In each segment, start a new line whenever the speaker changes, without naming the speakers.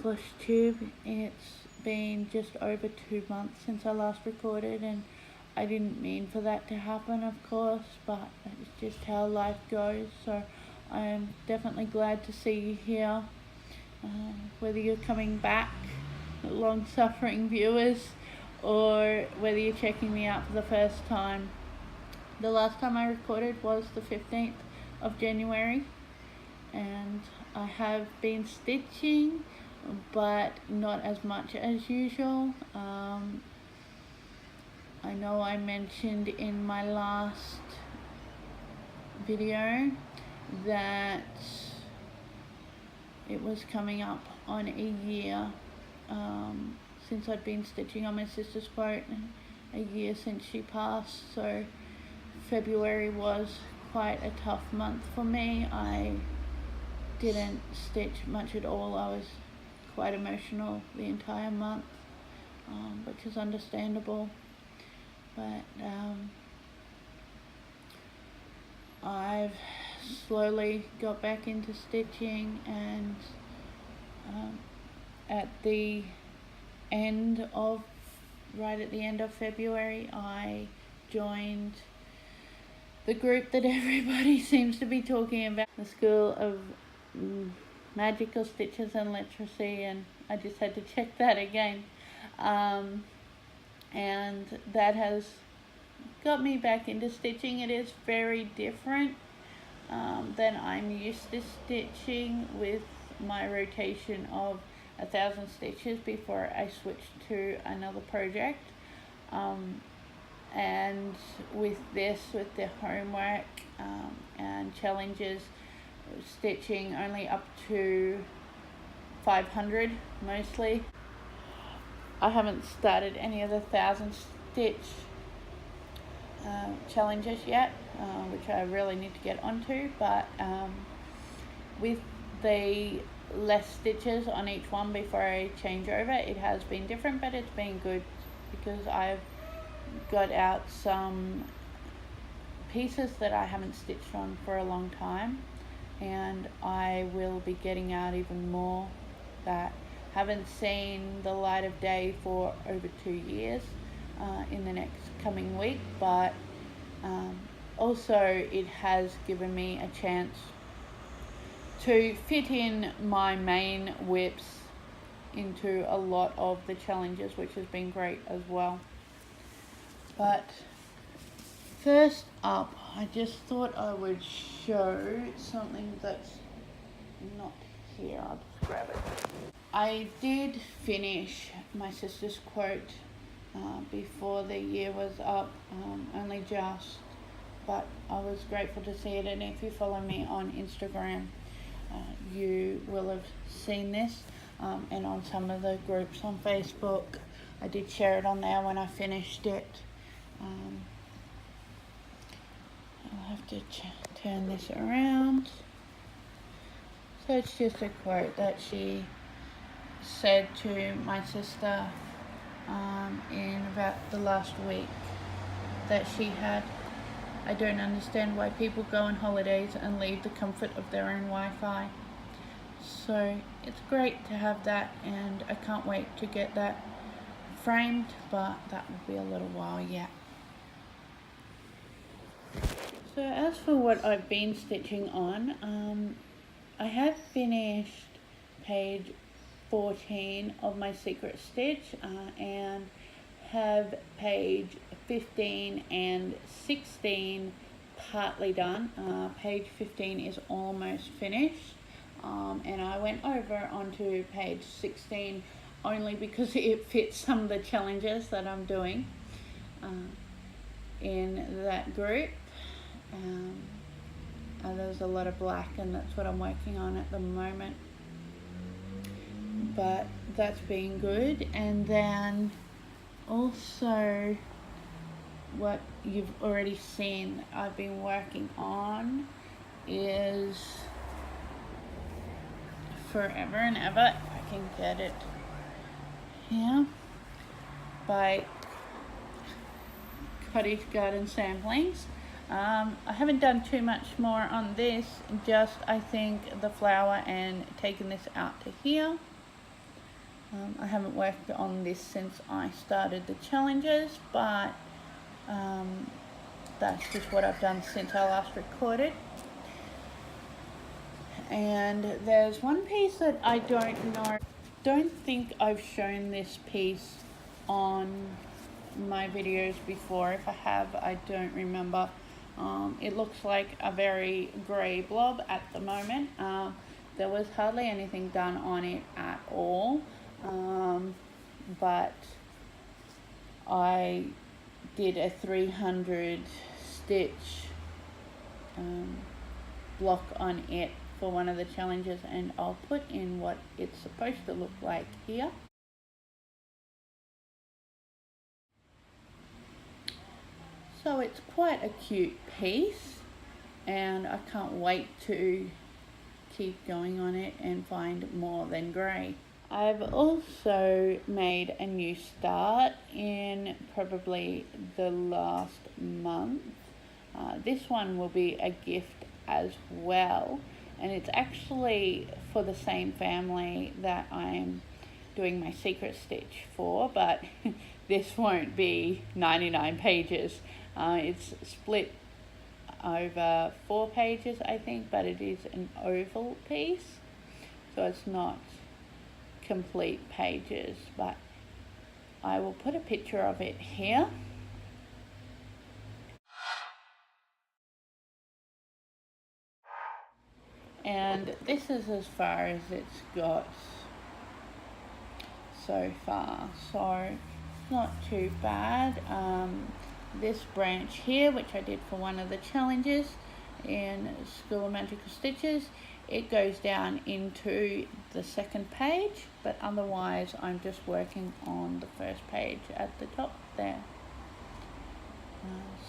Flosstube. It's been just over 2 months since I last recorded, and I didn't mean for that to happen, of course, but it's just how life goes. So I'm definitely glad to see you here, whether you're coming back, long-suffering viewers, or whether you're checking me out for the first time. The last time I recorded was the 15th of January, and I have been stitching, but not as much as usual. I know I mentioned in my last video that it was coming up on a year since I'd been stitching on my sister's quote, a year since she passed. So February was quite a tough month for me. I didn't stitch much at all. I was quite emotional the entire month, which is understandable. But I've slowly got back into stitching, and right at the end of February, I joined the group that everybody seems to be talking about, the School of Magical Stitches and Literacy, and I just had to check that again. And that has got me back into stitching. It is very different than I'm used to stitching, with my rotation of 1,000 stitches before I switched to another project. And with this, with the homework and challenges, stitching only up to 500 mostly. I haven't started any of the 1,000 stitch challenges yet, which I really need to get onto, but with the less stitches on each one before I change over, it has been different, but it's been good because I've got out some pieces that I haven't stitched on for a long time, and I will be getting out even more that haven't seen the light of day for over 2 years in the next coming week. But also it has given me a chance to fit in my main whips into a lot of the challenges, which has been great as well. But first up, I just thought I would show something that's not here. I'll just grab it. I did finish my sister's quote before the year was up, only just, but I was grateful to see it. And if you follow me on Instagram, you will have seen this, and on some of the groups on Facebook, I did share it on there when I finished it. I'll have to turn this around. So it's just a quote that she said to my sister in about the last week that she had. "I don't understand why people go on holidays and leave the comfort of their own Wi-Fi." So it's great to have that, and I can't wait to get that framed, but that will be a little while yet. So as for what I've been stitching on, I have finished page 14 of my secret stitch and have page 15 and 16 partly done. Page 15 is almost finished, and I went over onto page 16 only because it fits some of the challenges that I'm doing in that group. There's a lot of black, and that's what I'm working on at the moment, but that's been good. And then also what you've already seen I've been working on is Forever and Ever, if I can get it here, by Cottage Garden Samplings. I haven't done too much more on this, just I think the flower and taking this out to here. I haven't worked on this since I started the challenges, but that's just what I've done since I last recorded. And there's one piece that I don't think I've shown this piece on my videos before. If I have, I don't remember. It looks like a very grey blob at the moment. There was hardly anything done on it at all, but I did a 300 stitch block on it for one of the challenges, and I'll put in what it's supposed to look like here. So it's quite a cute piece, and I can't wait to keep going on it and find more than grey. I've also made a new start in probably the last month. This one will be a gift as well, and it's actually for the same family that I'm doing my secret stitch for, but this won't be 99 pages. It's split over 4 pages, I think, but it is an oval piece, so it's not complete pages, but I will put a picture of it here. And this is as far as it's got so far, so not too bad. This branch here, which I did for one of the challenges in School of Magical Stitches, it goes down into the second page, but otherwise I'm just working on the first page at the top there.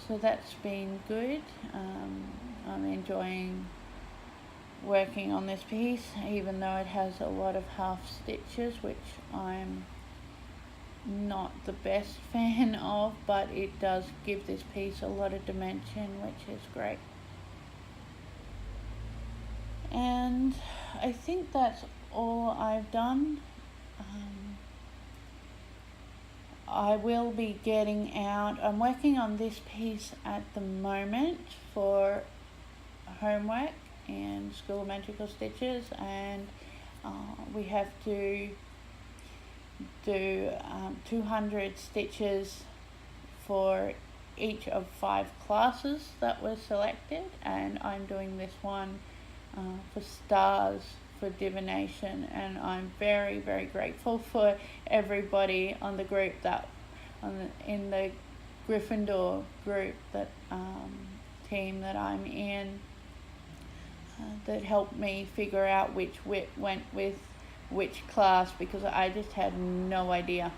So that's been good. I'm enjoying working on this piece, even though it has a lot of half stitches, which I'm not the best fan of, but it does give this piece a lot of dimension, which is great. And I think that's all I've done. I will be getting out, I'm working on this piece at the moment for homework in School of Magical Stitches, and we have to do 200 stitches for each of 5 classes that were selected, and I'm doing this one for stars for divination, and I'm very, very grateful for everybody on the group that in the Gryffindor group, that team that I'm in, that helped me figure out which wit went with which class, because I just had no idea.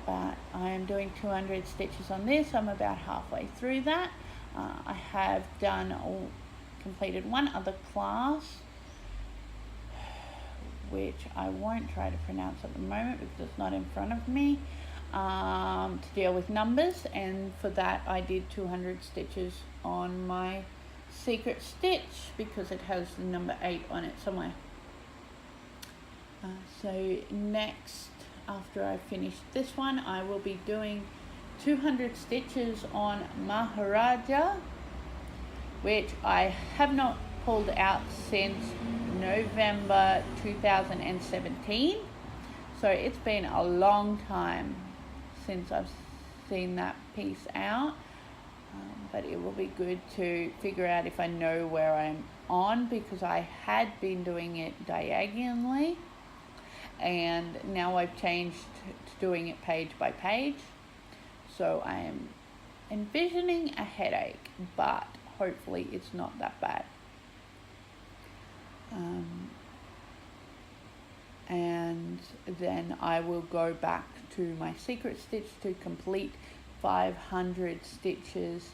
But I am doing 200 stitches on this. I'm about halfway through that. I have completed one other class, which I won't try to pronounce at the moment because it's not in front of me, to deal with numbers, and for that I did 200 stitches on my secret stitch because it has the number 8 on it somewhere. So next, after I finish this one, I will be doing 200 stitches on Maharaja, which I have not pulled out since November 2017. So it's been a long time since I've seen that piece out. But it will be good to figure out if I know where I'm on, because I had been doing it diagonally, and now I've changed to doing it page by page. So I am envisioning a headache, but hopefully it's not that bad. And then I will go back to my secret stitch to complete 500 stitches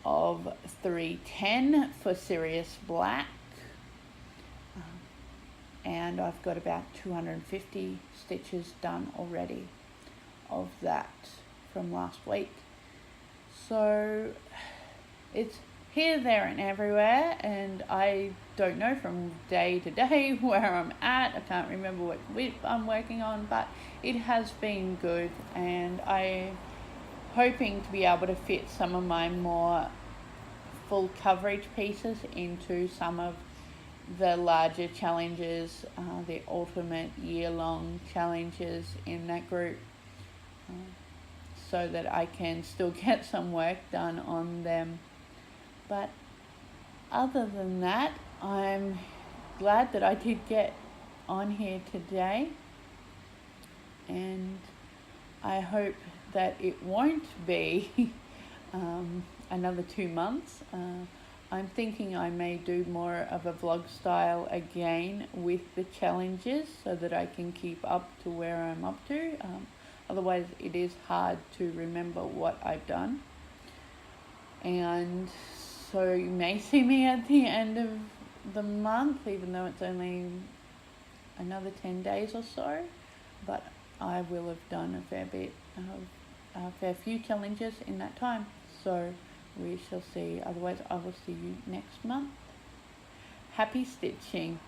of 310 for Sirius Black, and I've got about 250 stitches done already of that from last week. So it's here, there and everywhere, and I don't know from day to day where I'm at. I can't remember what whip I'm working on, but it has been good, and I'm hoping to be able to fit some of my more full coverage pieces into some of the larger challenges, the ultimate year-long challenges in that group, so that I can still get some work done on them. But other than that, I'm glad that I did get on here today, and I hope that it won't be another 2 months. I'm thinking I may do more of a vlog style again with the challenges so that I can keep up to where I'm up to. Otherwise it is hard to remember what I've done. And so you may see me at the end of the month, even though it's only another 10 days or so, but I will have done a fair bit of a fair few challenges in that time. So we shall see. Otherwise I will see you next month. Happy stitching.